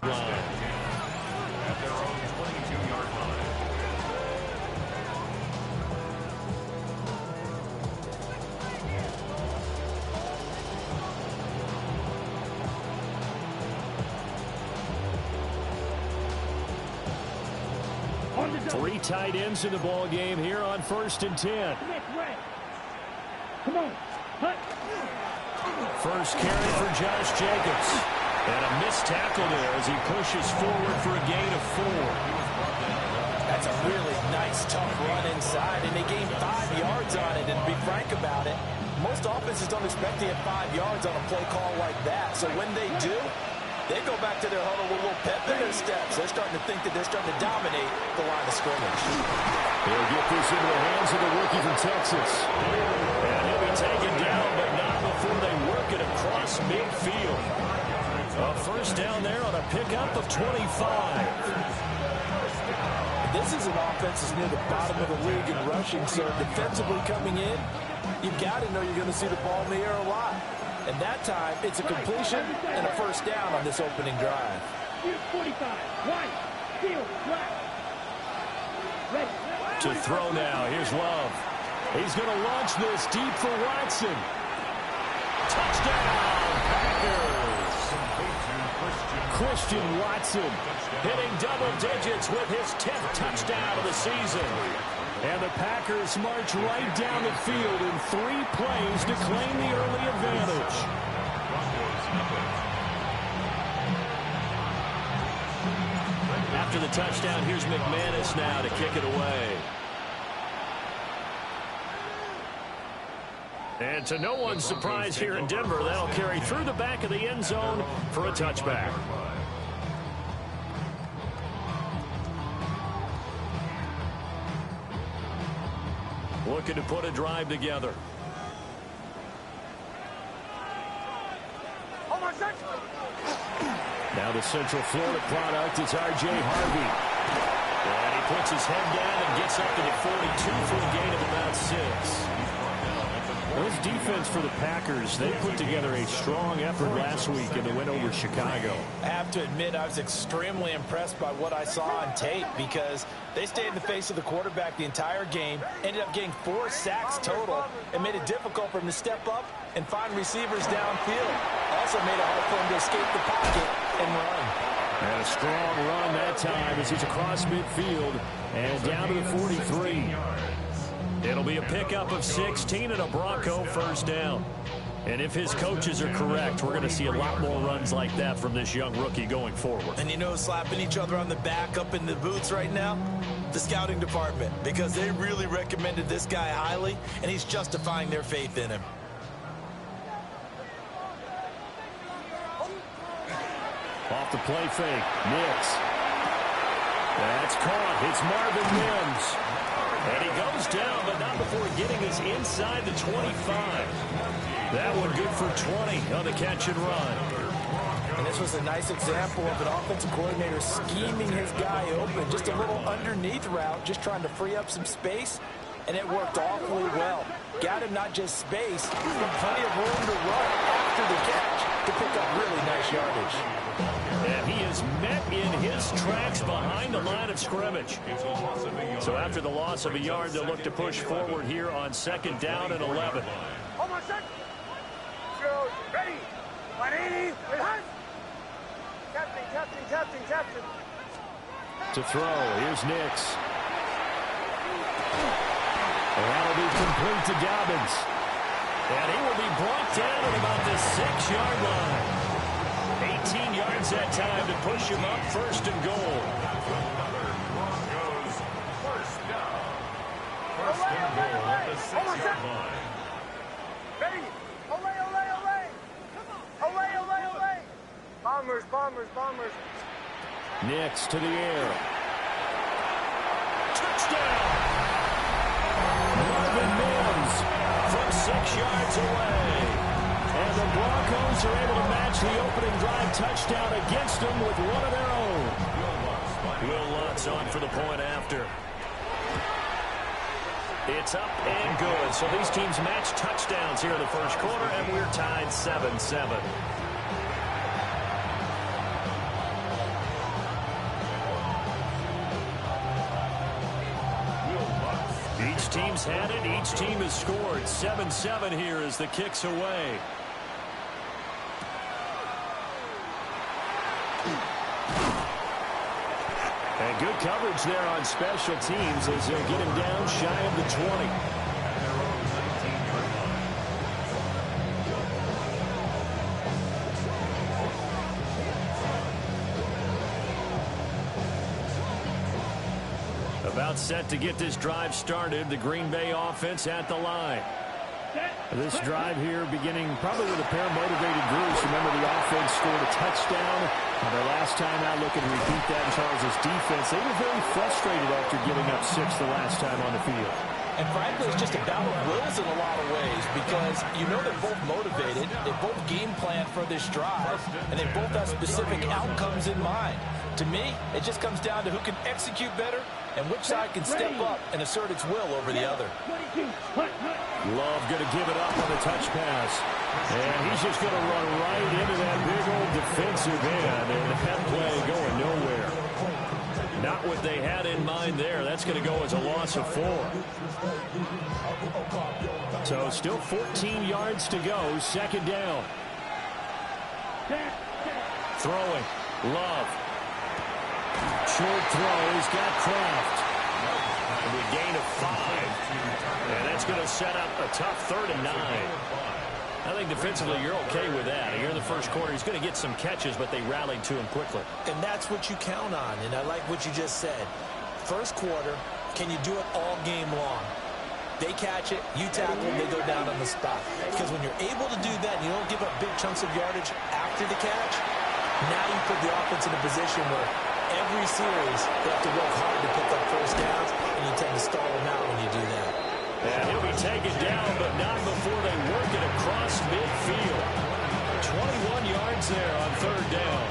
line. At their own 22-yard line. Three tight ends in the ball game here on 1st and 10. Come on. First carry for Josh Jacobs. And a missed tackle there as he pushes forward for a gain of 4. That's a really nice, tough run inside, and they gained 5 yards on it. And to be frank about it, most offenses don't expect to get 5 yards on a play call like that. So when they do, they go back to their huddle with a little pep in their steps. They're starting to think that they're starting to dominate the line of scrimmage. They'll get this into the hands of the rookie from Texas. And he'll be taken down, but not before they work it across midfield. A first down there on a pickup of 25. This is an offense that's near the bottom of the league in rushing, so defensively coming in, you've got to know you're going to see the ball in the air a lot. And that time, it's a completion and a first down on this opening drive. 45, right, field, left. Ready. To throw now, here's Love. He's going to launch this deep for Watson. Touchdown, Packers. Christian Watson hitting double digits with his 10th touchdown of the season. And the Packers march right down the field in 3 plays to claim the early advantage. After the touchdown, here's McManus now to kick it away. And to no one's surprise here in Denver, that'll carry through the back of the end zone for a touchback. Looking to put a drive together. Now the Central Florida product is R.J. Harvey. And he puts his head down and gets up to the 42 for a gain of about 6. This defense for the Packers, they put together a strong effort last week in the win over Chicago. I have to admit, I was extremely impressed by what I saw on tape because they stayed in the face of the quarterback the entire game, ended up getting 4 sacks total, and made it difficult for him to step up and find receivers downfield. Also made it hard for him to escape the pocket and run. And a strong run that time as he's across midfield and down to the 43. It'll be a pickup of 16 and a Bronco first down. And if his coaches are correct, we're going to see a lot more runs like that from this young rookie going forward. And you know, slapping each other on the back up in the booths right now? The scouting department, because they really recommended this guy highly, and he's justifying their faith in him. Off the play fake, Nix. That's caught. It's Marvin Mims. And he goes down, but not before getting us inside the 25. That one good for 20 on the catch and run. And this was a nice example of an offensive coordinator scheming his guy open. Just a little underneath route, just trying to free up some space. And it worked awfully well. Got him not just space, but plenty of room to run after the catch to pick up really nice yardage. And he is met in his tracks behind the line of scrimmage. So after the loss of a yard, they'll look to push forward here on 2nd down and 11. Hold on, set. Go. Ready. 180. Captain. To throw, here's Nix. And that'll be complete to Dobbins. And he will be brought down at about the 6-yard line. 18 yards that time to push him up 1st and goal. First and goal at the 6-yard line. Ready. Olay. Come on. Olay. Bombers. Nix to the air. Touchdown! Marvin Mims from 6 yards away. And the Broncos are able to match the opening drive touchdown against them with one of their own. Will Lutz on for the point after. It's up and good. So these teams match touchdowns here in the first quarter, and we're tied 7-7. Each team's had it. Each team has scored. 7-7 here as the kick's away. And good coverage there on special teams as they'll get him down shy of the 20. About set to get this drive started. The Green Bay offense at the line. This drive here beginning probably with a pair of motivated groups. Remember, the offense scored a touchdown. Their last time out, looking to repeat that in Charles' defense. They were very frustrated after giving up 6 the last time on the field. And frankly, it's just a battle of wills in a lot of ways because you know they're both motivated. They both game plan for this drive, and they both have specific outcomes in mind. To me, it just comes down to who can execute better and which side can step up and assert its will over the other. Love going to give it up on the touch pass. And he's just going to run right into that big old defensive end, and that play going nowhere. Not what they had in mind there. That's going to go as a loss of 4. So still 14 yards to go. 2nd down. Throwing. Love. Short throw. He's got Kraft. And a gain of 5. And that's going to set up a tough 3rd and 9. I think defensively you're okay with that. Here in the first quarter, he's going to get some catches, but they rallied to him quickly. And that's what you count on, and I like what you just said. First quarter, can you do it all game long? They catch it, you tackle them, they go down on the spot. Because when you're able to do that and you don't give up big chunks of yardage after the catch, now you put the offense in a position where every series they have to work hard to pick up first downs, and you tend to stall them out when you do that. And he'll be taken down, but not before they work it across midfield. 21 yards there on 3rd down.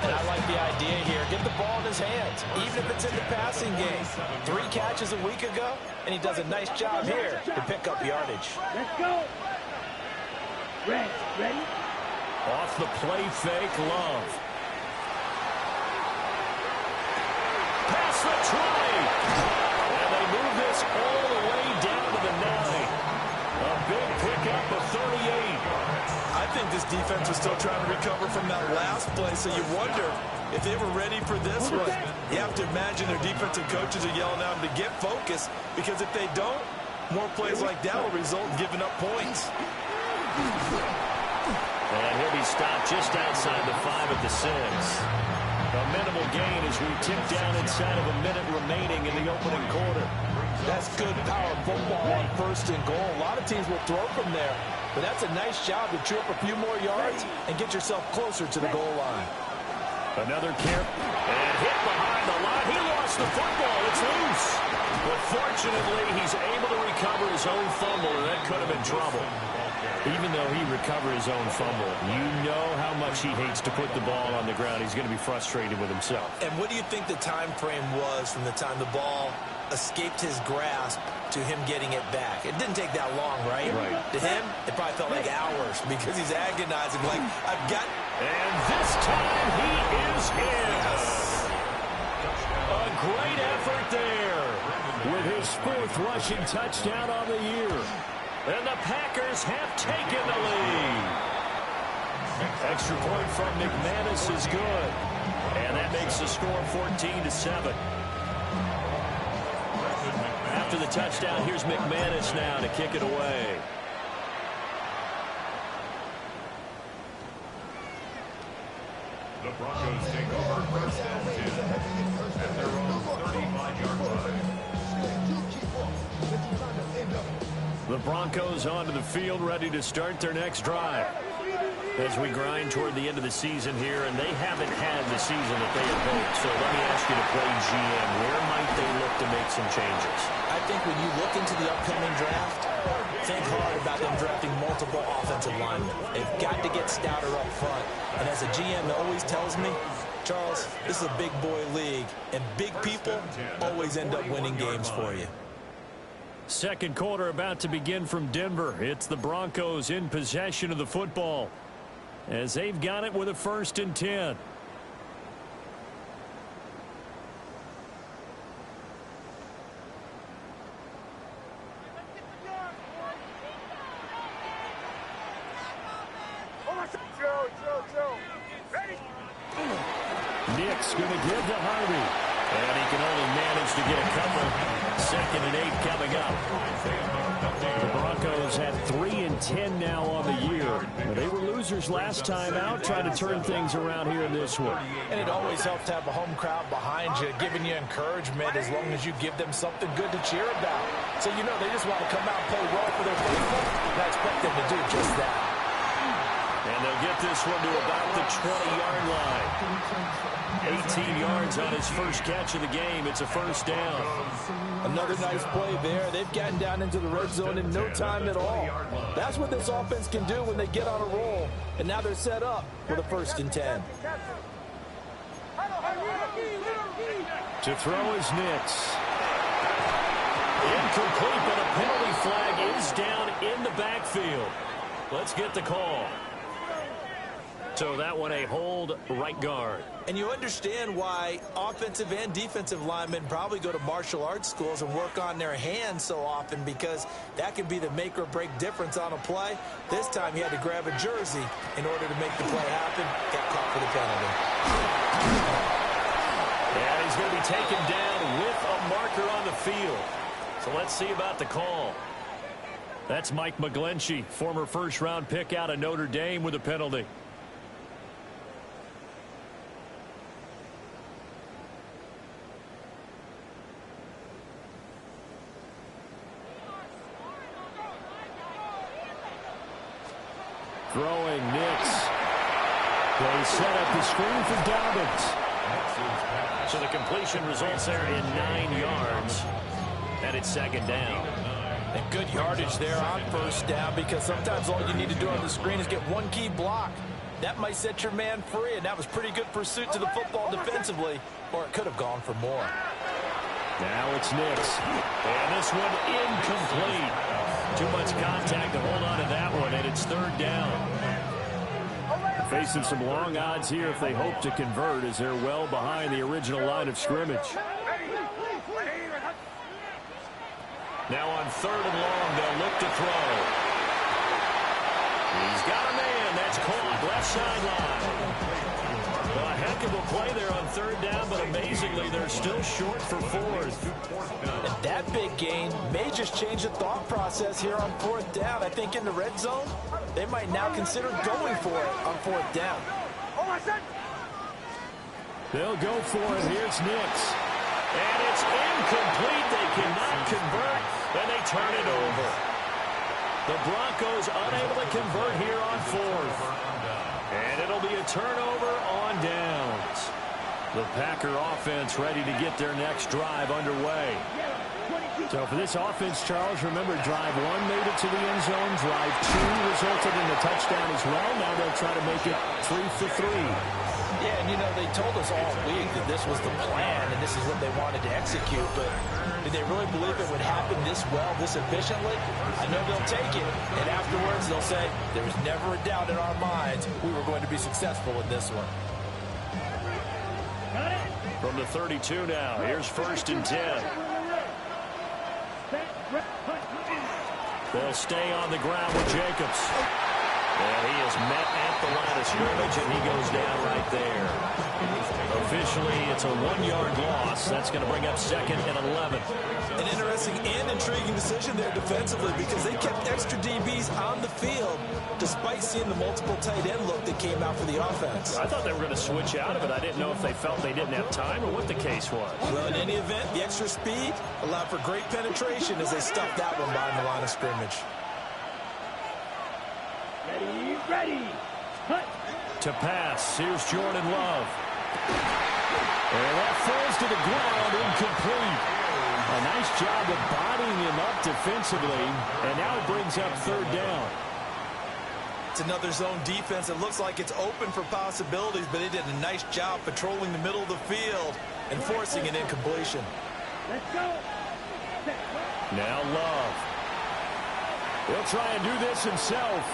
And I like the idea here. Get the ball in his hands, even if it's in the passing game. 3 catches a week ago, and he does a nice job here to pick up yardage. Let's go. Ready? Off the play fake, Love. Pass the try. And they move this all the way down to the 9. A big pickup of 38. I think this defense was still trying to recover from that last play, so you wonder if they were ready for this one. You have to imagine their defensive coaches are yelling at them to get focused, because if they don't, more plays like that will result in giving up points. And he'll be stopped just outside the 5 at the 6. A minimal gain as we tick down inside of a minute remaining in the opening quarter. That's good power football on 1st and goal. A lot of teams will throw from there, but that's a nice job to chew up a few more yards and get yourself closer to the goal line. Another carry, and hit behind the line. He lost the football. It's loose. But fortunately, he's able to recover his own fumble, and that could have been trouble. Even though he recovered his own fumble, you know how much he hates to put the ball on the ground. He's going to be frustrated with himself. And what do you think the time frame was from the time the ball escaped his grasp to him getting it back? It didn't take that long, right? Right. To him, it probably felt like hours because he's agonizing, like, I've got... And this time he is in. A great effort there with his 4th rushing touchdown on the year. And the Packers have taken the lead. Extra point from McManus is good. And that makes the score 14-7. After the touchdown, here's McManus now to kick it away. The Broncos take over 1st and 10 at their own 35-yard line. The Broncos onto the field, ready to start their next drive. As we grind toward the end of the season here, and they haven't had the season that they had hoped. So let me ask you to play GM. Where might they look to make some changes? I think when you look into the upcoming draft, think hard about them drafting multiple offensive linemen. They've got to get stouter up front. And as a GM always tells me, Charles, this is a big boy league, and big people always end up winning games for you. 2nd quarter about to begin from Denver. It's the Broncos in possession of the football as they've got it with a 1st and 10. Chill. Ready? Nick's going to give to Harvey. And he can only manage to get a couple. 2nd and 8 coming up. The Broncos have 3 and 10 now on the year. They were losers last time out, trying to turn things around here in this one. And it always helps to have a home crowd behind you, giving you encouragement as long as you give them something good to cheer about. So, you know, they just want to come out and play well for their faithful, and I expect them to do just that. And they'll get this one to about the 20-yard line. 18 yards on his first catch of the game. It's a first down. Another nice play there. They've gotten down into the red zone in no time at all. That's what this offense can do when they get on a roll. And now they're set up for the 1st and 10. To throw is Nix. Incomplete, but a penalty flag is down in the backfield. Let's get the call. So that one a hold right guard. And you understand why offensive and defensive linemen probably go to martial arts schools and work on their hands so often, because that can be the make or break difference on a play. This time he had to grab a jersey in order to make the play happen. Got caught for the penalty. And he's going to be taken down with a marker on the field. So let's see about the call. That's Mike McGlinchey, former first-round pick out of Notre Dame, with a penalty. Throwing Nix. They set up the screen for Dobbins. So the completion results there in 9 yards. And it's 2nd down. And good yardage there on 1st down, because sometimes all you need to do on the screen is get one key block. That might set your man free, and that was pretty good pursuit to the football defensively, or it could have gone for more. Now it's Nix. And this one incomplete. Too much contact to hold on to that one, and it's 3rd down. Facing some long odds here if they hope to convert, as they're well behind the original line of scrimmage. Now on 3rd and long, they'll look to throw. He's got a man. That's caught left sideline. Well, a heck of a play there on 3rd down, but amazingly, they're still short for 4th. And that big gain may just change the thought process here on 4th down. I think in the red zone, they might now consider going for it on 4th down. They'll go for it. Here's Nix. And it's incomplete. They cannot convert, and they turn it over. The Broncos unable to convert here on 4th. And it'll be a turnover on downs. The Packer offense ready to get their next drive underway. So for this offense, Charles, remember, drive 1 made it to the end zone. Drive 2 resulted in a touchdown as well. Now they'll try to make it 3 for 3. Yeah, and you know, they told us all week that this was the plan and this is what they wanted to execute, but did they really believe it would happen this well, this efficiently? I know they'll take it, and afterwards they'll say, there was never a doubt in our minds we were going to be successful in this one. From the 32 now, here's 1st and 10. They'll stay on the ground with Jacobs. And he is met at the line of scrimmage, and he goes down right there. Officially, it's a 1-yard loss. That's going to bring up 2nd and 11. An interesting and intriguing decision there defensively, because they kept extra DBs on the field despite seeing the multiple tight end look that came out for the offense. I thought they were going to switch out of it. I didn't know if they felt they didn't have time or what the case was. Well, in any event, the extra speed allowed for great penetration as they stuffed that one behind the line of scrimmage. Ready. To pass, here's Jordan Love. And that falls to the ground, incomplete. A nice job of bodying him up defensively, and now it brings up 3rd down. It's another zone defense. It looks like it's open for possibilities, but they did a nice job patrolling the middle of the field and forcing an incompletion. Let's go. Now Love. He'll try and do this himself.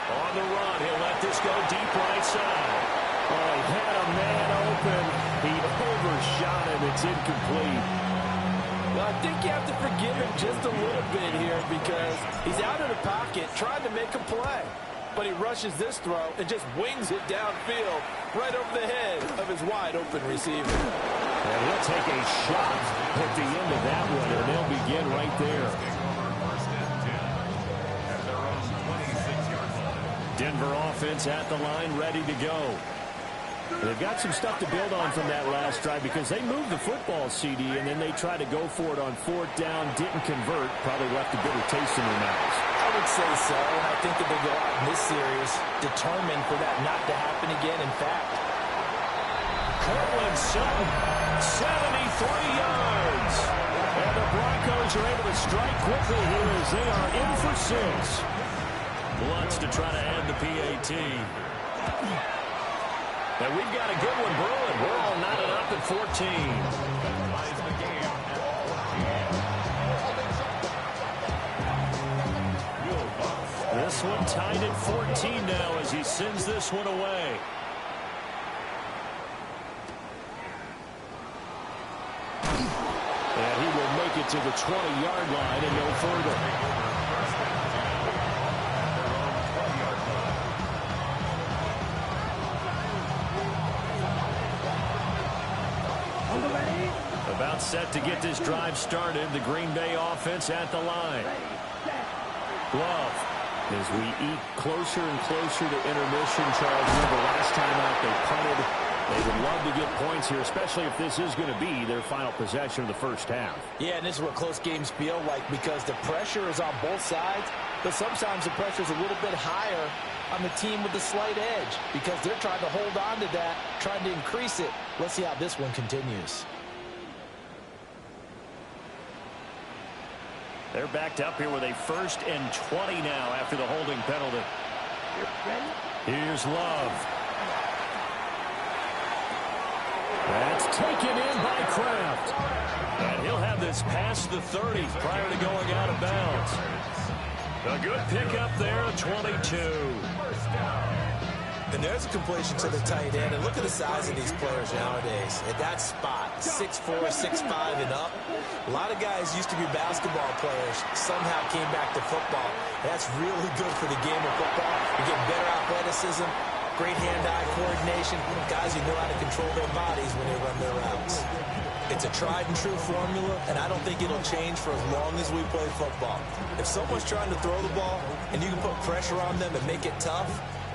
On the run, he'll let this go deep right side. Oh, he had a man open. He overshot him. It's incomplete. Well, I think you have to forgive him just a little bit here, because he's out of the pocket trying to make a play. but he rushes this throw and just wings it downfield right over the head of his wide-open receiver. And he'll take a shot at the end of that one, and they'll begin right there. Denver offense at the line, ready to go. They've got some stuff to build on from that last drive because they moved the football, CD, and then they tried to go for it on 4th down, didn't convert, probably left a bitter taste in their mouths. I would say so, and I think that they go out in this series determined for that not to happen again. In fact, Cortland Sutton, 73 yards. And the Broncos are able to strike quickly here as they are in for 6. Lutz to try to add the PAT. And we've got a good one brewing. We're all knotted up at 14. This one tied at 14 now as he sends this one away. And he will make it to the 20-yard line and no further. About set to get this drive started. The Green Bay offense at the line. Love. As we eat closer and closer to intermission, Charles, remember last time out they punted. They would love to get points here, especially if this is going to be their final possession of the first half. Yeah, and this is what close games feel like because the pressure is on both sides, but sometimes the pressure is a little bit higher on the team with the slight edge because they're trying to hold on to that, trying to increase it. Let's see how this one continues. They're backed up here with a 1st and 20 now after the holding penalty. Here's Love. That's taken in by Kraft. And he'll have this past the 30 prior to going out of bounds. A good pickup there, a 22. And there's a completion to the tight end. And look at the size of these players nowadays. At that spot, 6'4", 6'5", and up. A lot of guys used to be basketball players, somehow came back to football. That's really good for the game of football. You get better athleticism, great hand-eye coordination, guys who know how to control their bodies when they run their routes. It's a tried-and-true formula, and I don't think it'll change for as long as we play football. If someone's trying to throw the ball and you can put pressure on them and make it tough,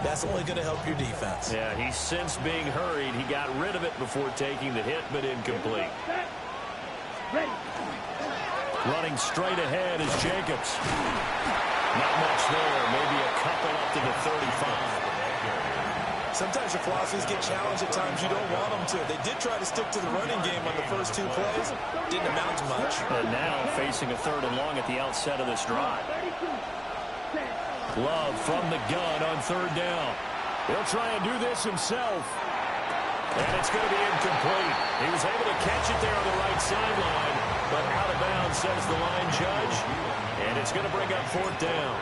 that's only going to help your defense. Yeah, he sensed being hurried. He got rid of it before taking the hit, but incomplete. Running straight ahead is Jacobs. Not much there. Maybe a couple up to the 35. Sometimes your philosophies get challenged at times you don't want them to. They did try to stick to the running game on the first 2 plays. Didn't amount to much. And now facing a 3rd and long at the outset of this drive. Love from the gun on 3rd down. He'll try and do this himself. And it's going to be incomplete. He was able to catch it there on the right sideline, but out of bounds, says the line judge. And it's going to bring up 4th down.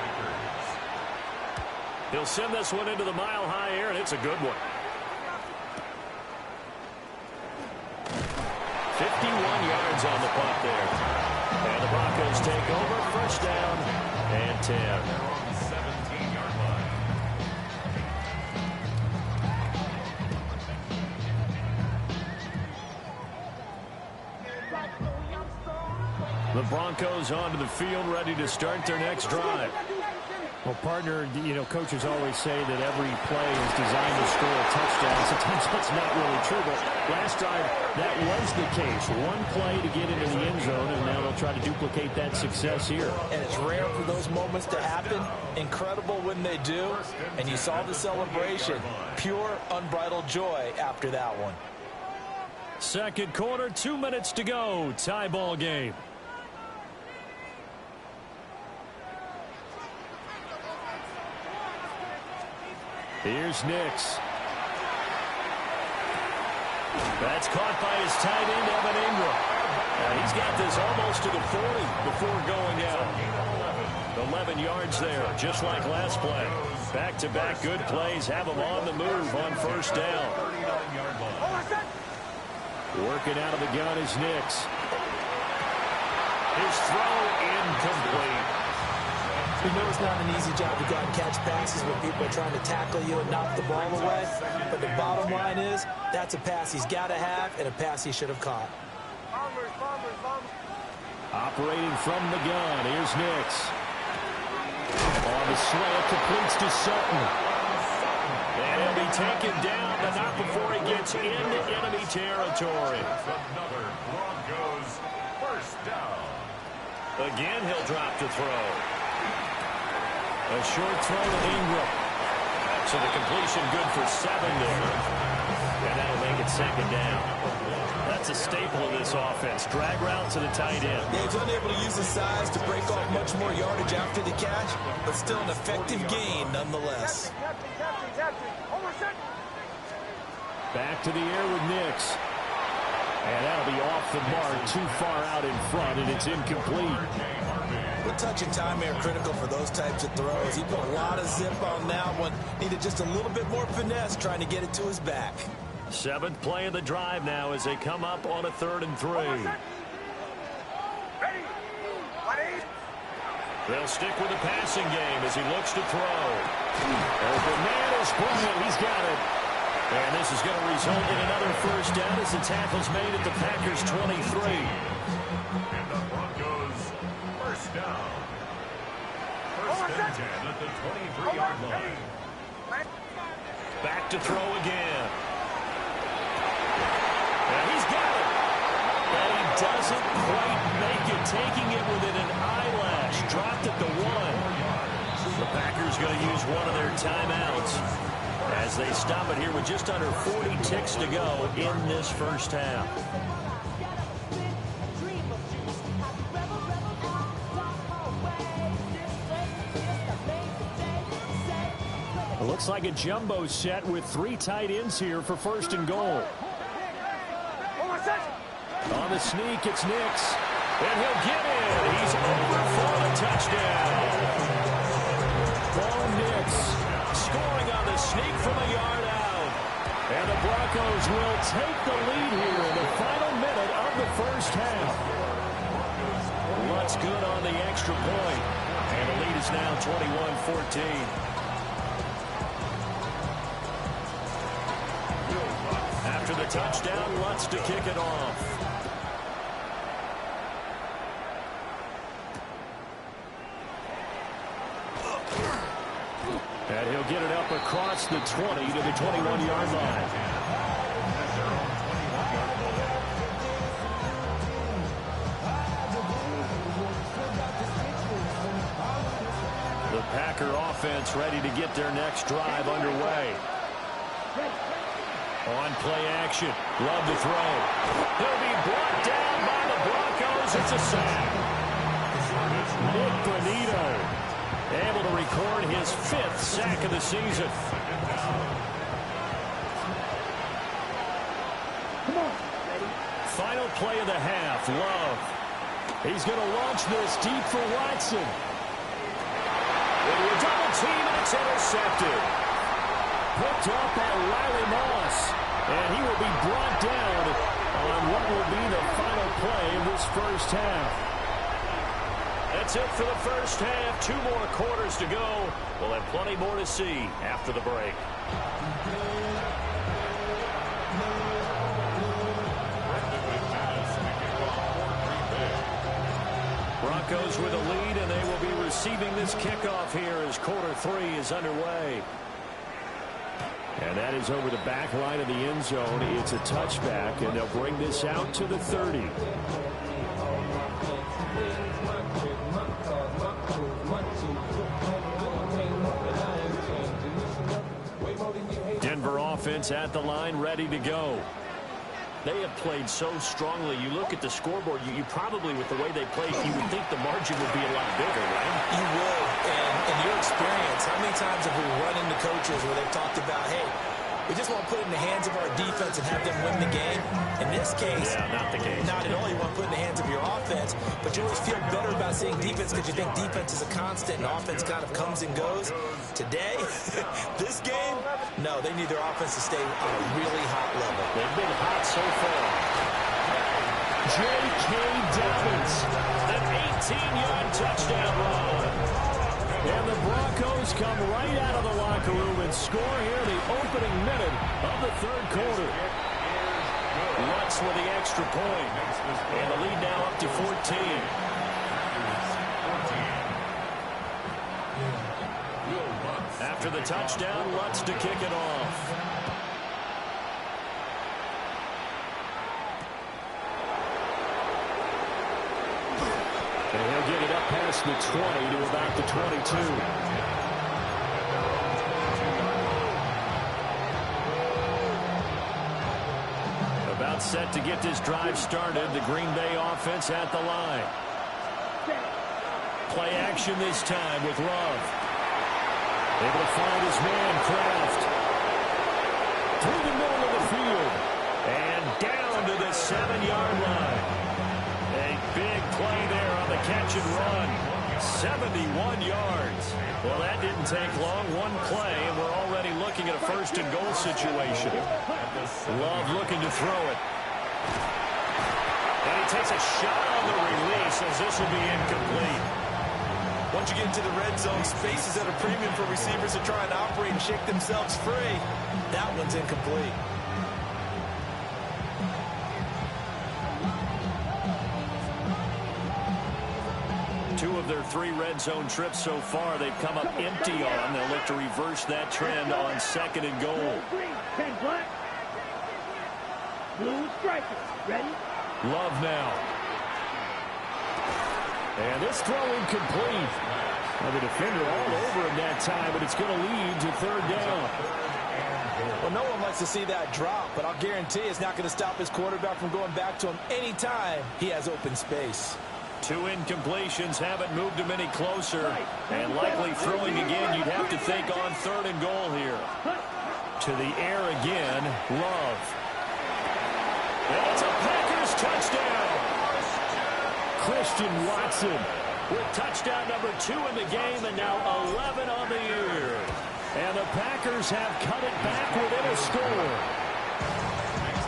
He'll send this one into the mile-high air, and it's a good one. 51 yards on the punt there. And the Broncos take over, 1st down and 10. The Broncos onto the field, ready to start their next drive. Well, partner, you know, coaches always say that every play is designed to score a touchdown. Sometimes that's not really true, but last drive, that was the case. One play to get into the end zone, and now they'll try to duplicate that success here. And it's rare for those moments to happen. Incredible when they do. And you saw the celebration. Pure, unbridled joy after that one. Second quarter, 2 minutes to go. Tie ball game. Here's Nix. That's caught by his tight end, Evan Ingram. He's got this almost to the 40 before going out. 11 yards there, just like last play. Back-to-back good plays have him on the move on 1st down. Working out of the gun is Nix. His throw incomplete. We know it's not an easy job to go out and catch passes when people are trying to tackle you and knock the ball away. But the bottom line is, that's a pass he's got to have and a pass he should have caught. Operating from the gun, here's Nix. On the slant, completes to Sutton. And he'll be taken down, but not before he gets into enemy territory. Another Broncos first down. Again, he'll drop to throw. A short throw to Ingram. So the completion good for 7 there. And that'll make it second down. That's a staple of this offense. Drag route to the tight end. Yeah, he's unable to use his size to break off much more yardage after the catch, but still an effective gain nonetheless. Back to the air with Nix. And that'll be off the mark, too far out in front, and it's incomplete. The touch and time are critical for those types of throws. He put a lot of zip on that one. Needed just a little bit more finesse trying to get it to his back. 7th play of the drive now as they come up on a 3rd and 3. They'll stick with the passing game as he looks to throw. Open man is brilliant. He's got it. And this is going to result in another first down as the tackle's made at the Packers' 23. And the Broncos first down. First and 10 at the 23-yard line. Back to throw again. And he's got it. And he doesn't quite make it, taking it within an eyelash. Dropped at the 1. The Packers going to use one of their timeouts as they stop it here with just under 40 ticks to go in this first half. It looks like a jumbo set with 3 tight ends here for 1st and goal. On the sneak, it's Nix. And he'll get in. He's over for the touchdown. Bo Nix Scoring on the sneak from a yard out. And the Broncos will take the lead here in the final minute of the first half. Lutz good on the extra point. And the lead is now 21-14. After the touchdown, Lutz to kick it off. And he'll get it up across the 20 to the 21-yard line. The Packer offense ready to get their next drive underway. On play action. Love to throw. He'll be brought down by the Broncos. It's a sack. Nick Bonito Able to record his 5th sack of the season. Final play of the half. Love. He's going to launch this deep for Watson. Into a double team, and it's intercepted. Picked up by Riley Moss. And he will be brought down on what will be the final play of this first half. That's it for the first half. 2 more quarters to go. We'll have plenty more to see after the break. Broncos with a lead, and they will be receiving this kickoff here as quarter 3 is underway. And that is over the back line of the end zone. It's a touchback, and they'll bring this out to the 30. Denver offense at the line, ready to go. They have played so strongly. You look at the scoreboard, you probably, with the way they played, you would think the margin would be a lot bigger, right? You would. And in your experience, how many times have we run into coaches where they've talked about, hey, we just want to put it in the hands of our defense and have them win the game? In this case, not the case. Not at all. You want to put it in the hands of your offense, but you always feel better about seeing defense because you think defense is a constant and offense kind of comes and goes. Today, this game, no, they need their offense to stay on a really hot level. They've been hot so far. J.K. Dobbins, an 18-yard touchdown run. And the Broncos come right out of the locker room and score here in the opening minute of the third quarter. Lutz with the extra point. And the lead now up to 14. After the touchdown, Lutz to kick it off. And he'll get it up past the 20 to about the 22. About set to get this drive started. The Green Bay offense at the line. Play action this time with Love. Able to find his man, Kraft. Through the middle of the field. And down to the 7-yard line. A big play there on the catch and run. 71 yards. Well, that didn't take long. One play, and we're already looking at a first-and-goal situation. Love looking to throw it. And he takes a shot on the release as this will be incomplete. Once you get into the red zone, space is at a premium for receivers to try and operate and shake themselves free. That one's incomplete. Two of their 3 red zone trips so far, they've come up empty on. They'll look to reverse that trend on 2nd and goal. Green, 10 black. Blue striker. Ready? Love now. And this throw incomplete. Well, the defender all over him that time, but it's going to lead to 3rd down. Well, no one likes to see that drop, but I'll guarantee it's not going to stop his quarterback from going back to him anytime he has open space. 2 incompletions haven't moved him any closer. And likely throwing again, you'd have to think on 3rd and goal here. To the air again, Love. And it's a Packers touchdown. Christian Watson with touchdown number 2 in the game and now 11 on the year. And the Packers have cut it back within a score.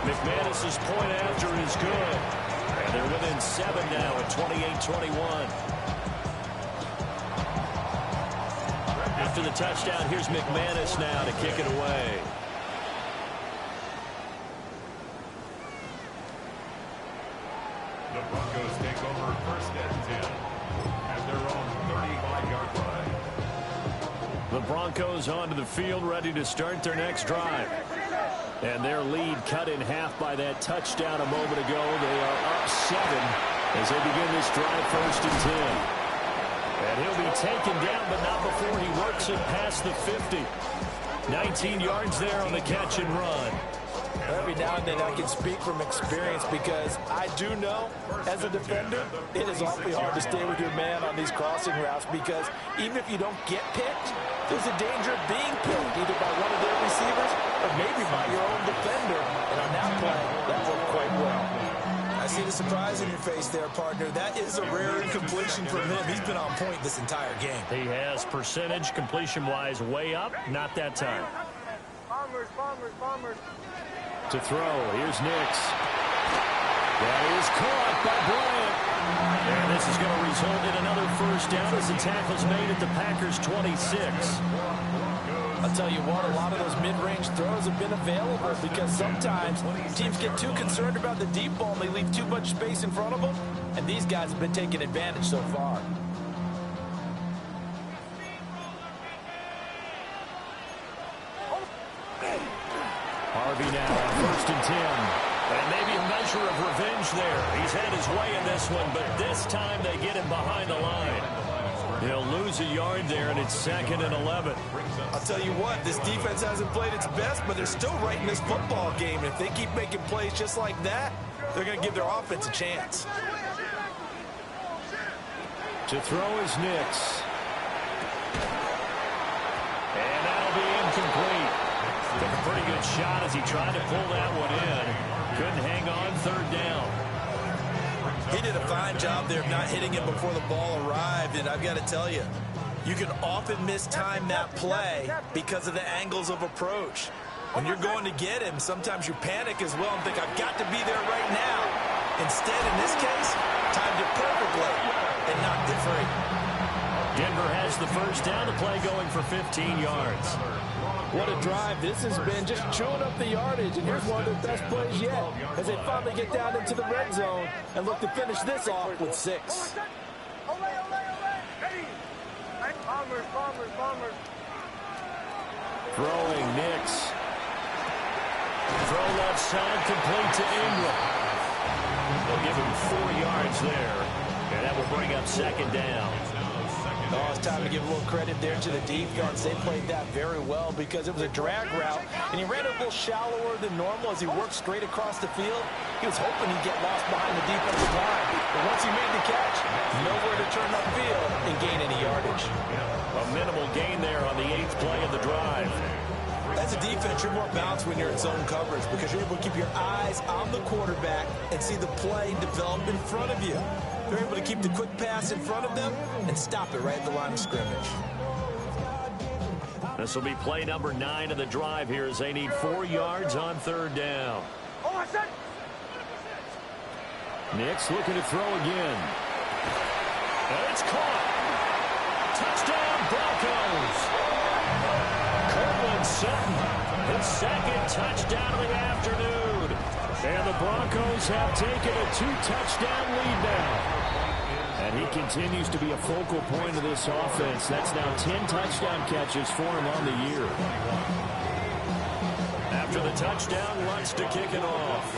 McManus's point after is good. And they're within 7 now at 28-21. After the touchdown, here's McManus now to kick it away. The Broncos take over 1st and 10 at their own 35-yard line. The Broncos onto the field, ready to start their next drive. And their lead cut in half by that touchdown a moment ago. They are up 7 as they begin this drive 1st and 10. And he'll be taken down, but not before he works it past the 50. 19 yards there on the catch and run. Every now and then I can speak from experience because I do know, as a defender, it is awfully hard to stay with your man on these crossing routes because even if you don't get picked, there's a danger of being picked either by one of their receivers or maybe by your own defender. And on that play, that worked quite well. I see the surprise in your face there, partner. That is a rare incompletion from him. He's been on point this entire game. He has percentage completion-wise way up, not that time. Bombers. To throw, here's Nix. That is caught by Bryant. And this is going to result in another 1st down as the tackle's made at the Packers' 26. I'll tell you what, a lot of those mid-range throws have been available because sometimes teams get too concerned about the deep ball and they leave too much space in front of them, and these guys have been taking advantage so far. Harvey now on 1st and 10. And maybe a measure of revenge there. He's had his way in this one, but this time they get him behind the line. He'll lose a yard there, and it's 2nd and 11. I'll tell you what, this defense hasn't played its best, but they're still right in this football game. And if they keep making plays just like that, they're going to give their offense a chance. To throw is Nix. And that'll be incomplete. Took a pretty good shot as he tried to pull that one in. Couldn't hang on 3rd down. He did a fine job there of not hitting him before the ball arrived, and I've got to tell you, you can often mistime that play because of the angles of approach. When you're going to get him, sometimes you panic as well and think, I've got to be there right now. Instead, in this case, timed it perfectly and knocked it free. Denver has the first down. The play going for 15 yards. What a drive. This has been just chewing up the yardage, and here's one of their best plays yet as they finally get down into the red zone and look to finish this off with 6. Throwing Nix. Throw left side, complete to Ingram. They'll give him 4 yards there, and that will bring up second down. Oh, it's time to give a little credit there to the defense. They played that very well because it was a drag route, and he ran it a little shallower than normal as he worked straight across the field. He was hoping he'd get lost behind the defensive line, but once he made the catch, nowhere to turn upfield and gain any yardage. A minimal gain there on the 8th play of the drive. As a defense, you're more balanced when you're in zone coverage because you're able to keep your eyes on the quarterback and see the play develop in front of you. They're able to keep the quick pass in front of them and stop it right at the line of scrimmage. This will be play number 9 of the drive here as they need 4 yards on 3rd down. Nix looking to throw again. And it's caught. Touchdown, Broncos. Cortland Sutton, his second touchdown of the afternoon. And the Broncos have taken a 2-touchdown lead now. And he continues to be a focal point of this offense. That's now 10 touchdown catches for him on the year. After the touchdown, Lutz to kick it off.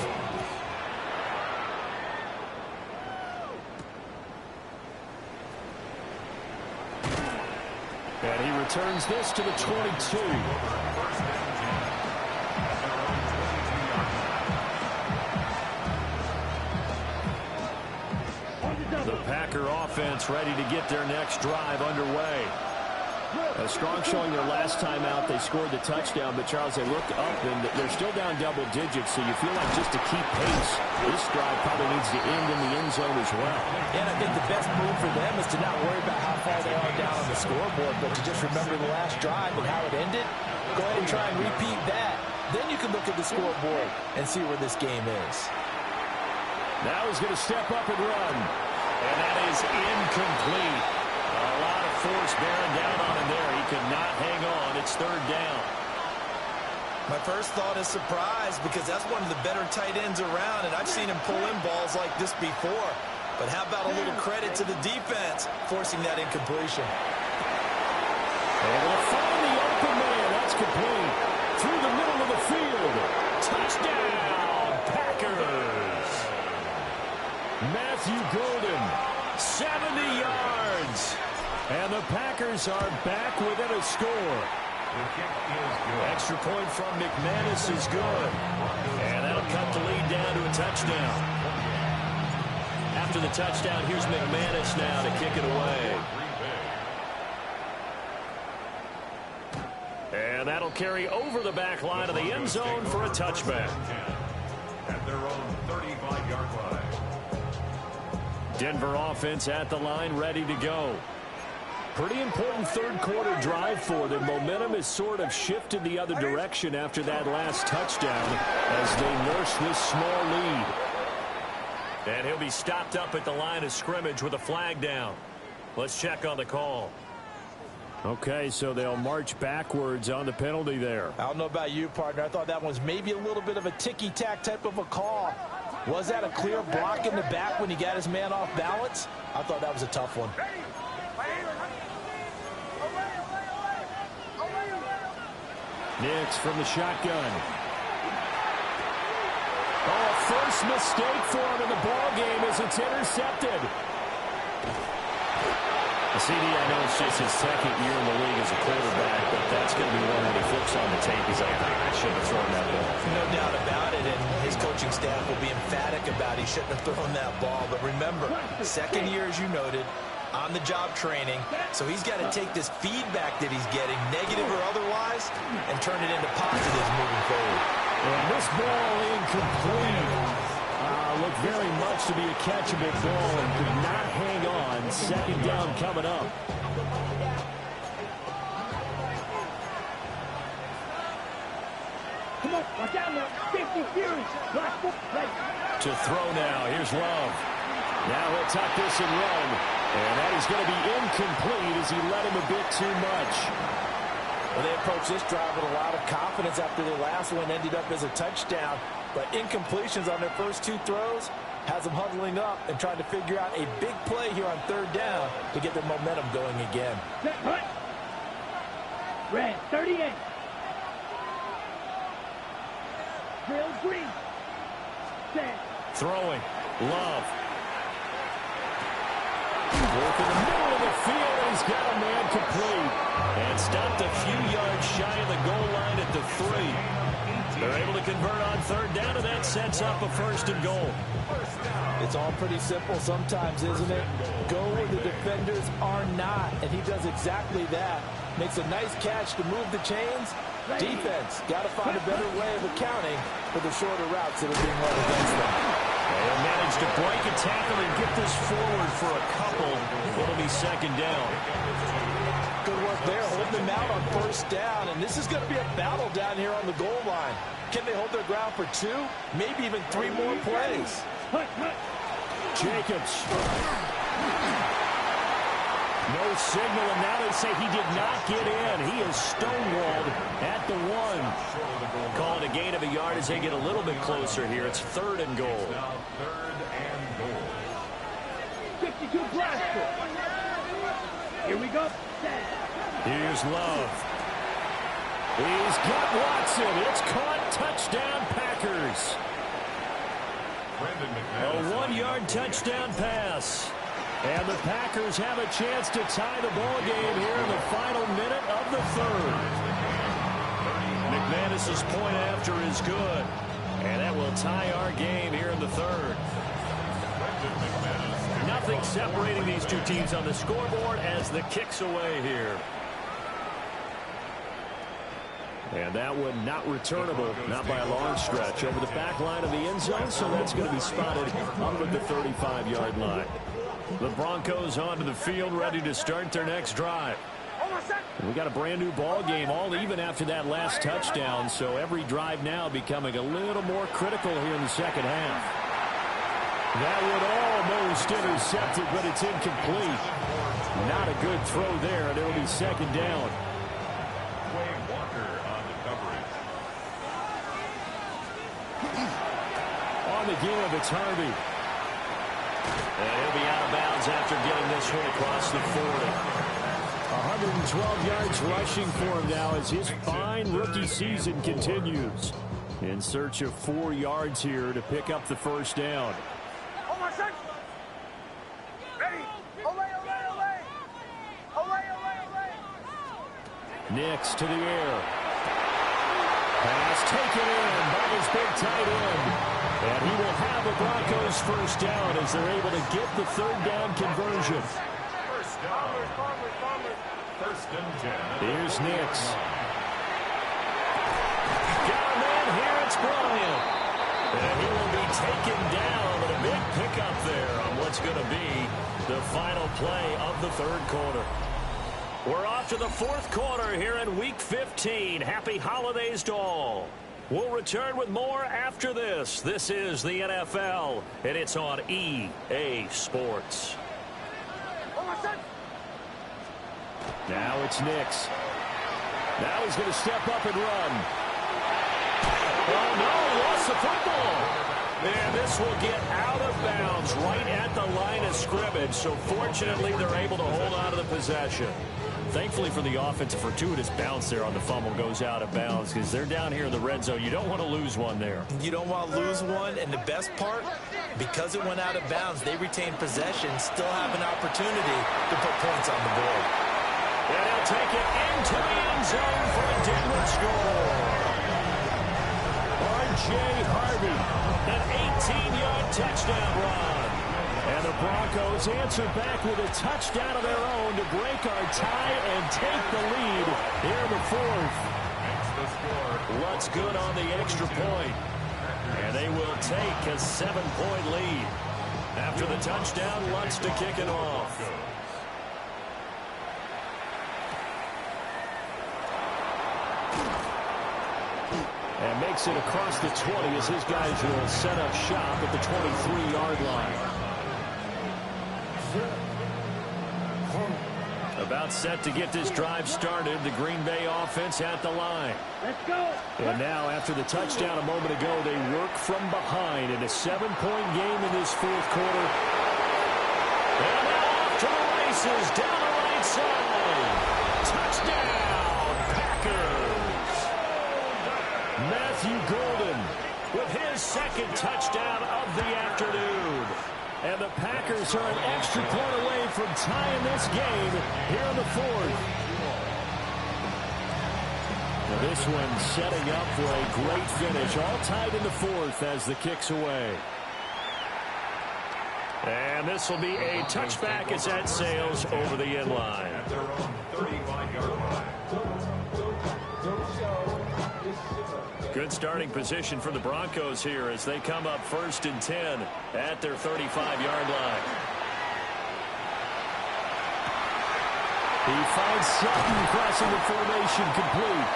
And he returns this to the 22. The Packer offense ready to get their next drive underway. A strong showing their last time out. They scored the touchdown, but Charles, they looked up and they're still down double digits, so you feel like just to keep pace, this drive probably needs to end in the end zone as well. And I think the best move for them is to not worry about how far they are down on the scoreboard, but to just remember the last drive and how it ended. Go ahead and try and repeat that. Then you can look at the scoreboard and see where this game is. Now he's going to step up and run. And that is incomplete. A lot of force bearing down on him there. He could not hang on. It's 3rd down. My first thought is surprise because that's one of the better tight ends around, and I've seen him pull in balls like this before. But how about a little credit to the defense forcing that incompletion? Able to find the open man. That's complete. Through the middle of the field. Touchdown, Packers. Matthew Golden, 70 yards. And the Packers are back within a score. Extra point from McManus is good. And that'll cut the lead down to a touchdown. After the touchdown, here's McManus now to kick it away. And that'll carry over the back line of the end zone for a touchback. At their own 35-yard line. Denver offense at the line, ready to go. Pretty important 3rd quarter drive for them. Momentum has sort of shifted the other direction after that last touchdown as they nurse this small lead. And he'll be stopped up at the line of scrimmage with a flag down. Let's check on the call. Okay, so they'll march backwards on the penalty there. I don't know about you, partner. I thought that was maybe a little bit of a ticky-tack type of a call. Was that a clear block in the back when he got his man off balance? I thought that was a tough one. Nix from the shotgun. Oh, first mistake for him in the ball game as it's intercepted. CD, I know it's just his 2nd year in the league as a quarterback, but that's going to be one that he flips on the tape. He's like, I shouldn't have thrown that ball. No doubt about it, and his coaching staff will be emphatic about he shouldn't have thrown that ball. But remember, 2nd year, as you noted, on-the-job training, so he's got to take this feedback that he's getting, negative or otherwise, and turn it into positives moving forward. And this ball incomplete. Looked very much to be a catchable ball and could not hang on. 2nd down coming up. Come on, watch out now. 50 Fury. To throw now. Here's Love. Now he'll tuck this and run. And that is going to be incomplete as he led him a bit too much. Well, they approached this drive with a lot of confidence after their last one ended up as a touchdown. But incompletions on their first two throws has them huddling up and trying to figure out a big play here on third down to get their momentum going again. Set, hut. Red, 38. Drill green. Set. Throwing. Love. Work in the middle of the field, and he's got a man complete. And stopped a few yards shy of the goal line at the 3. They're able to convert on third down, and that sets up a first and goal. It's all pretty simple sometimes, isn't it? Go where the defenders are not, and he does exactly that. Makes a nice catch to move the chains. Defense got to find a better way of accounting for the shorter routes that are being run against them. They'll manage to break a tackle and get this forward for a couple. It'll be second down. Good work there, holding them out on first down, and this is going to be a battle down here on the goal line. Can they hold their ground for 2, maybe even 3 more plays? Jacobs. No signal, and now they say he did not get in. He is stonewalled at the 1. Calling a gain of a yard as they get a little bit closer here. It's third and goal. Now third and goal. 52 blaster. Here we go. Set. Here's Love. He's got Watson. It's caught. Touchdown, Packers. A 1-yard touchdown pass. And the Packers have a chance to tie the ball game here in the final minute of the third. McManus's point after is good. And that will tie our game here in the third. Nothing separating these two teams on the scoreboard as the kick's away here. And that one not returnable, not by a long stretch, over the back line of the end zone, so that's going to be spotted up at the 35-yard line. The Broncos onto the field, ready to start their next drive. We got a brand-new ball game, all even after that last touchdown, so every drive now becoming a little more critical here in the second half. That would almost intercepted, but it's incomplete. Not a good throw there, and it'll be second down. On the give, it's Harvey. And he'll be out of bounds after getting this one across the 40. 112 yards rushing for him now as his fine rookie season continues. In search of 4 yards here to pick up the first down. Nix to the air. Pass taken in by his big tight end. And he will have the Broncos first down as they're able to get the third down conversion. First down. First and 10. Here's Nix. Got a man here, it's Bryant. And he will be taken down with a big pickup there on what's going to be the final play of the third quarter. We're off to the fourth quarter here in Week 15. Happy holidays to all. We'll return with more after this. This is the NFL, and it's on EA Sports. Now it's Nix. Now he's going to step up and run. Oh, no, lost the football. And this will get out of bounds right at the line of scrimmage. So fortunately, they're able to hold on to the possession. Thankfully for the offense, a fortuitous bounce there on the fumble goes out of bounds because they're down here in the red zone. You don't want to lose one there. You don't want to lose one, and the best part, because it went out of bounds, they retain possession, still have an opportunity to put points on the board. And he'll take it into the end zone for a Denver score. R.J. Harvey, an 18-yard touchdown run. And the Broncos answer back with a touchdown of their own to break our tie and take the lead here in the fourth. Lutz good on the extra point. And they will take a 7-point lead. After the touchdown, Lutz to kick it off. And makes it across the 20 as his guys will set up shop at the 23-yard line. Gets set to get this drive started. The Green Bay offense at the line. Let's go. And now, after the touchdown a moment ago, they work from behind in a 7-point game in this fourth quarter. And now off to the races down the right side. Touchdown, Packers. Matthew Golden with his second touchdown of the afternoon. And the Packers are an extra point away from tying this game here in the fourth. Now this one setting up for a great finish. All tied in the fourth as the kick's away. And this will be a touchback as that sails over the end line. At their own 35-yard line. Good starting position for the Broncos here as they come up 1st and 10 at their 35-yard line. He finds Sutton crossing the formation complete.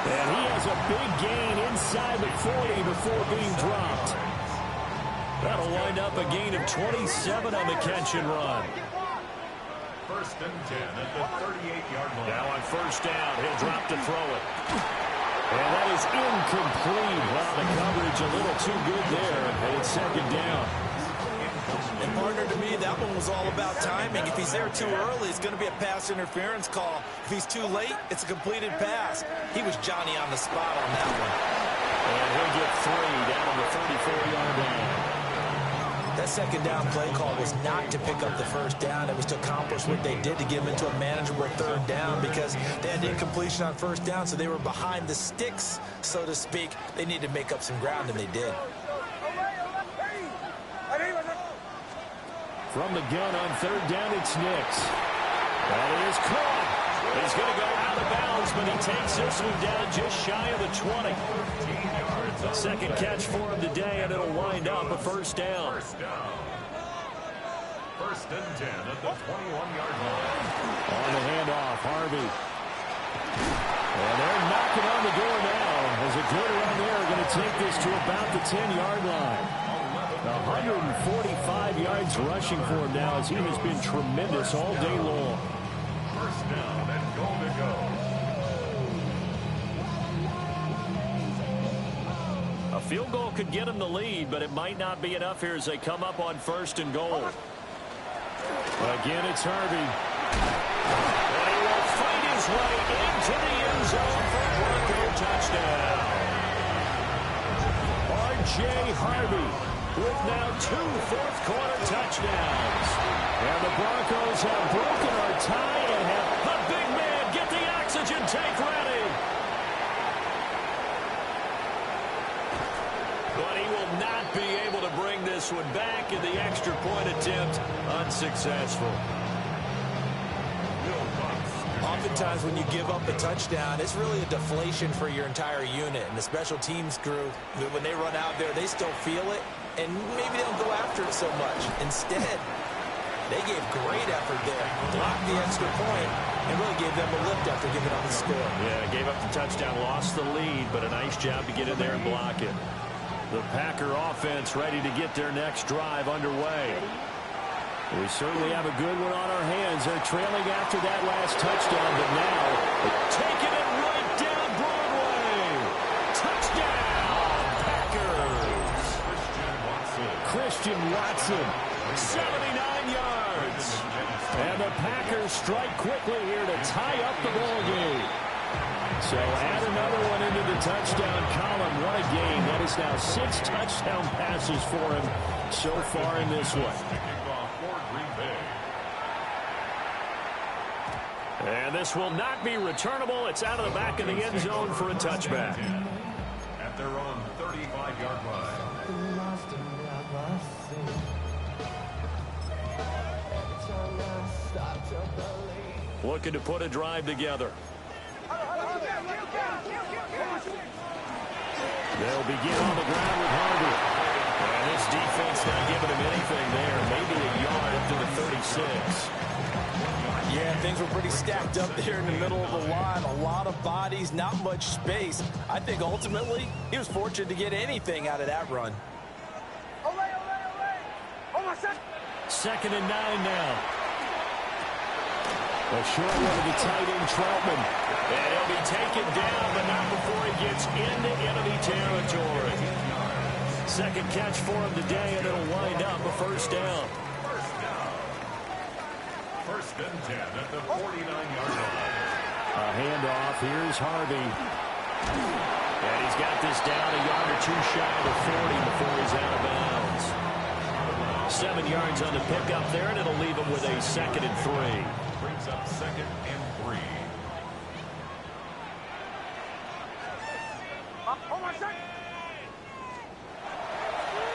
And he has a big gain inside the 40 before being dropped. That'll wind up a gain of 27 on the catch and run. 1st and 10 at the 38-yard line. Now on 1st down, he'll drop to throw it. And that is incomplete. Well, the coverage a little too good there. And it's 2nd down. And partner, to me, that one was all about timing. If he's there too early, it's going to be a pass interference call. If he's too late, it's a completed pass. He was Johnny on the spot on that one. And he'll get 3 down on the 34-yard line. That 2nd down play call was not to pick up the 1st down. It was to accomplish what they did to get them into a manageable 3rd down because they had incompletion on 1st down, so they were behind the sticks, so to speak. They needed to make up some ground, and they did. From the gun on 3rd down, it's Nix. That is caught. He's going to go out of bounds, but he takes this one down just shy of the 20. Second catch for him today, and it'll wind up a 1st down. 1st and 10 at the 21-yard line. On the handoff, Harvey. And they're knocking on the door now. As a good run there, going to take this to about the 10-yard line. 145 yards rushing for him now as he has been tremendous all day long. 1st down and goal to go. A field goal could get him the lead, but it might not be enough here as they come up on 1st and goal. Again, it's Harvey. And he will fight his way into the end zone for a Bronco touchdown. R.J. Harvey with now 2 fourth-quarter touchdowns. And the Broncos have broken our tie and have the big man get the oxygen tank ready. But he will not be able to bring this one back, in the extra point attempt unsuccessful. Oftentimes when you give up a touchdown, it's really a deflation for your entire unit. And the special teams crew, when they run out there, they still feel it. And maybe they don't go after it so much. Instead, they gave great effort there. Blocked the extra point and really gave them a lift after giving up the score. Yeah, gave up the touchdown, lost the lead, but a nice job to get in there and block it. The Packer offense ready to get their next drive underway. We certainly have a good one on our hands. They're trailing after that last touchdown, but now taking it right down Broadway. Touchdown, Packers. Christian Watson, 79 yards. And the Packers strike quickly here to tie up the ball game. So add another one into the touchdown column. What a game. That is now 6 touchdown passes for him so far in this one. And this will not be returnable. It's out of the back of the end zone for a touchback. At their own 35-yard line. Looking to put a drive together. They'll begin on the ground with Harvey. And this defense not giving him anything there. Maybe a yard up to the 36. Yeah, things were pretty stacked up there in the middle of the line. A lot of bodies, not much space. I think ultimately he was fortunate to get anything out of that run. 2nd and 9 now. A short one to the tight end, Troutman. And he'll be taken down, but not before he gets into enemy territory. Second catch for him today, and it'll wind up a first down. First and 10 at the 49-yard line. A handoff. Here's Harvey. And he's got this down a yard or two shy of the 40 before he's out of bounds. 7 yards on the pickup there, and it'll leave him with a 2nd and 3. Brings up 2nd and 3.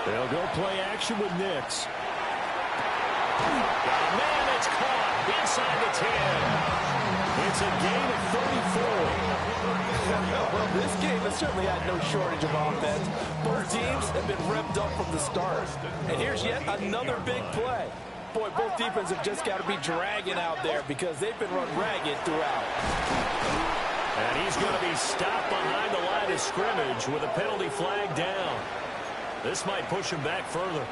They'll go play action with Nix. Man, it's caught inside the 10. It's a gain of 34. Well, this game has certainly had no shortage of offense. Both teams have been revved up from the start. And here's yet another big play. Boy, both defenses have just got to be dragging out there because they've been run ragged throughout. And he's going to be stopped behind the line of scrimmage with a penalty flag down. This might push him back further.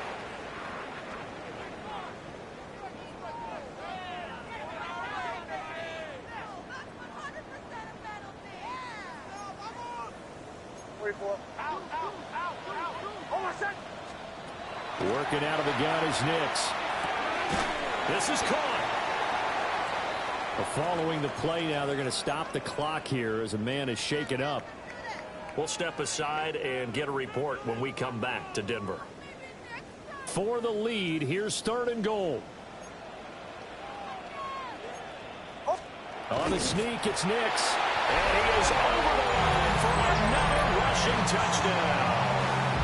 Working out of the gun is Nix. This is caught. Following the play now, they're going to stop the clock here as a man is shaken up. We'll step aside and get a report when we come back to Denver. For the lead, here's 3rd and goal. On the sneak, it's Nix. And he is over the line for another rushing touchdown.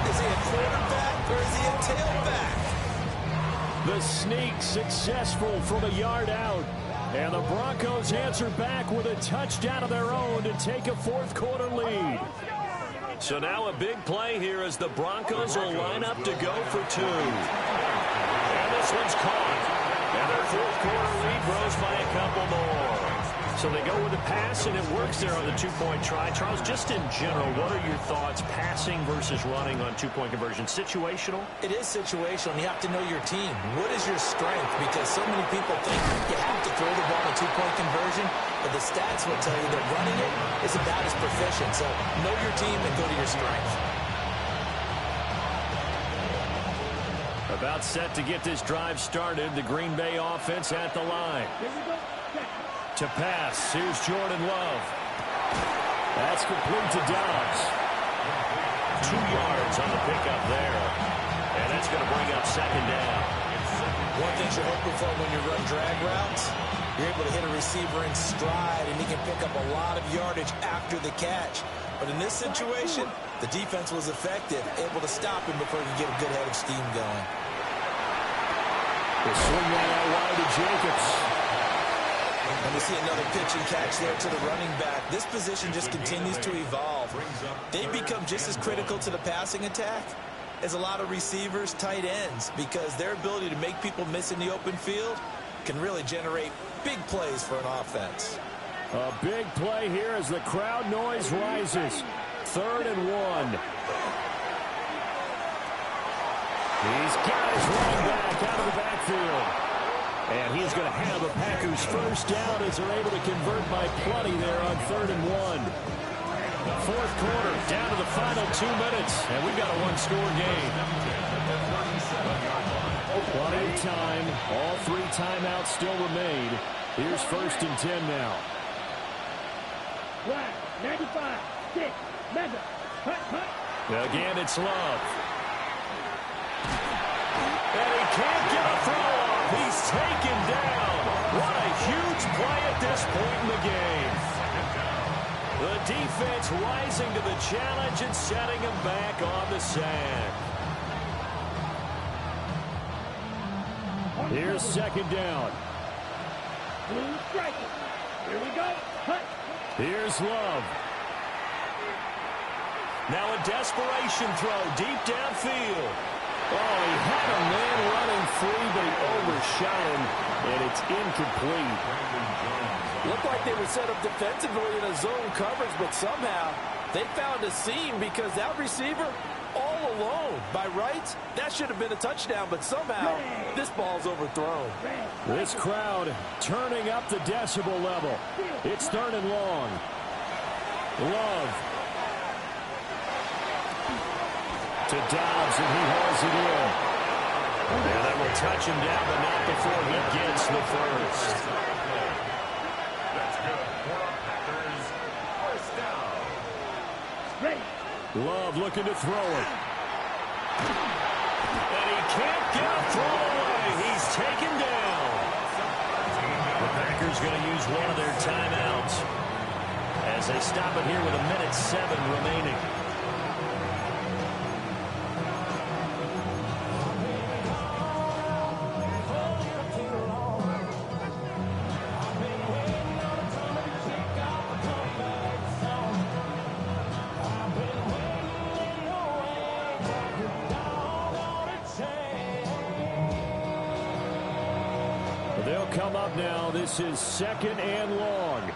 Is he a quarterback or is he a tailback? The sneak successful from a yard out. And the Broncos answer back with a touchdown of their own to take a 4th quarter lead. So now a big play here as the Broncos will line up to go for 2. And this one's caught. And their 4th quarter lead grows by a couple more. So they go with the pass, and it works there on the 2-point try. Charles, just in general, what are your thoughts passing versus running on 2-point conversion? Situational? It is situational, and you have to know your team. What is your strength? Because so many people think you have to throw the ball in a 2-point conversion, but the stats will tell you that running it is about as proficient. So know your team and go to your strength. About set to get this drive started. The Green Bay offense at the line. To pass, here's Jordan Love. That's complete to Dobbs. 2 yards on the pickup there. And that's going to bring up 2nd down. One thing you're hoping for when you run drag routes, you're able to hit a receiver in stride, and he can pick up a lot of yardage after the catch. But in this situation, the defense was effective, able to stop him before he could get a good head of steam going. They swing that out wide to Jacobs. And we see another pitch and catch there to the running back. This position just continues to evolve. They become just as critical to the passing attack as a lot of receivers, tight ends, because their ability to make people miss in the open field can really generate big plays for an offense. A big play here as the crowd noise rises. 3rd and 1. He's got his running back out of the backfield. And he's going to have the Packers first down as they're able to convert by plenty there on 3rd and 1. 4th quarter, down to the final 2 minutes, and we've got a 1-score game. Plenty of time. All 3 timeouts still remain. Here's 1st and 10 now. Right, 95, 6, mega, hut. Again, it's Love. And he can't get a throw off. He's taken down. What a huge play at this point in the game. The defense rising to the challenge and setting him back on the sack. Here's 2nd down. Blue striker. Here we go. Hut. Here's Love. Now a desperation throw deep downfield. Oh, he had a man running free, but he overshot him, and it's incomplete. Looked like they were set up defensively in a zone coverage, but somehow They found a seam because that receiver all alone. By rights, that should have been a touchdown, but somehow this ball's overthrown. This crowd turning up the decibel level. It's 3rd and long. Love to Dobbs, and he hauls it in. Yeah, that will touch him down, but not before he gets the first. That's good for the Packers. First down. Ready. Love looking to throw it. And he can't get a throw away. He's taken down. The Packers going to use one of their timeouts as they stop it here with 1:07 remaining. They'll come up now. This is 2nd and long.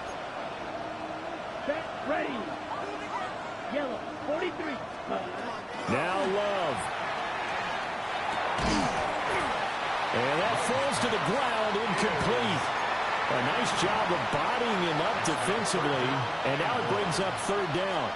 Set. Ready. Yellow. 43. Now Love. And that falls to the ground, incomplete. A nice job of bodying him up defensively. And now it brings up 3rd down.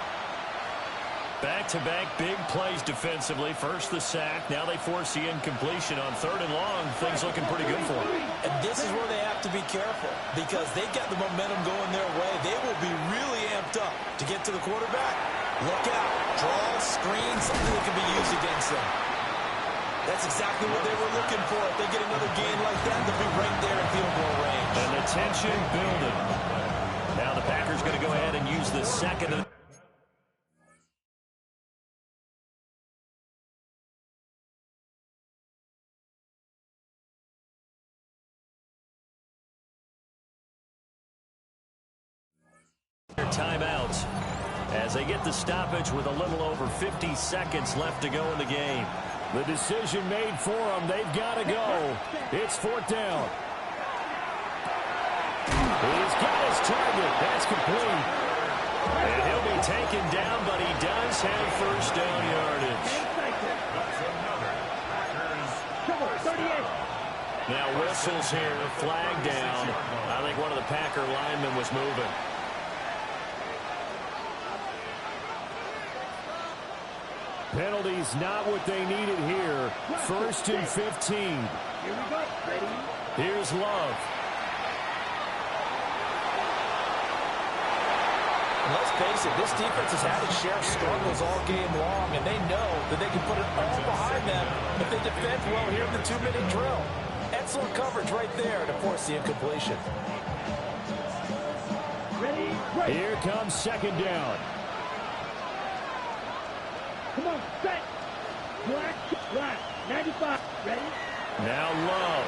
Back-to-back big plays defensively. First the sack. Now they force the incompletion on 3rd and long. Things looking pretty good for them. And this is where they have to be careful because they've got the momentum going their way. They will be really amped up to get to the quarterback. Look out. Draw, screen, something that can be used against them. That's exactly what they were looking for. If they get another gain like that, they'll be right there in field goal range. And the tension building. Now the Packers going to go ahead and use the second. Timeouts as they get the stoppage with a little over 50 seconds left to go in the game. The decision made for them. They've got to go. It's 4th down. He's got his target. That's complete. And he'll be taken down, but he does have first down yardage. That's another Packers. 38. Now whistles here, flag down. I think one of the Packer linemen was moving. Penalties not what they needed here. 1st and 15. Here we go. Ready. Here's Love. And let's face it, this defense has had its share of struggles all game long, and they know that they can put it all behind them if they defend well here in the 2-minute drill. Excellent coverage right there to force the incompletion. Ready. Ready. Here comes 2nd down. Come on. Set. Black. Black. 95. Ready. Now Love.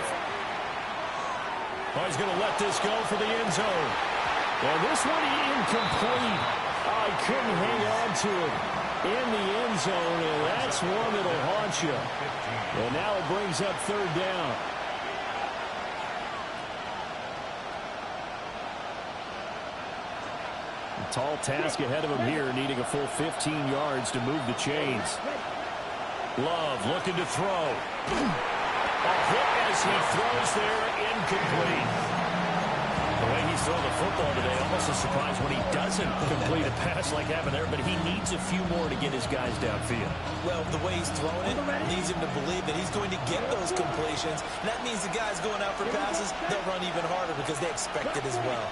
Oh, he's going to let this go for the end zone. Well, this one incomplete. Oh, he couldn't hang on to it in the end zone, and that's one that'll haunt you. And now it brings up 3rd down. A tall task ahead of him here, needing a full 15 yards to move the chains. Love looking to throw. A hit as he throws there, incomplete. The way he's throwing the football today, almost a surprise when he doesn't complete a pass like happened there, but he needs a few more to get his guys downfield. Well, the way he's throwing it leads him to believe that he's going to get those completions. And that means the guys going out for passes, they'll run even harder because they expect it as well.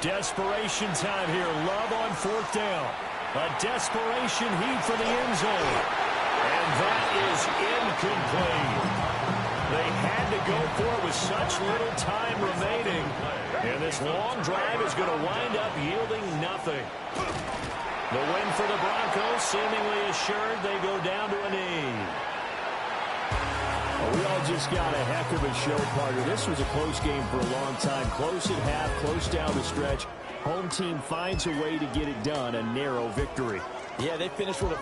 Desperation time here. Love on 4th down. A desperation heave for the end zone. And that is incomplete. They had to go for it with such little time remaining. And this long drive is going to wind up yielding nothing. The win for the Broncos, seemingly assured. They go down to a knee. Well, we all just got a heck of a show, partner. This was a close game for a long time. Close at half, close down the stretch. Home team finds a way to get it done. A narrow victory. Yeah, they finished with a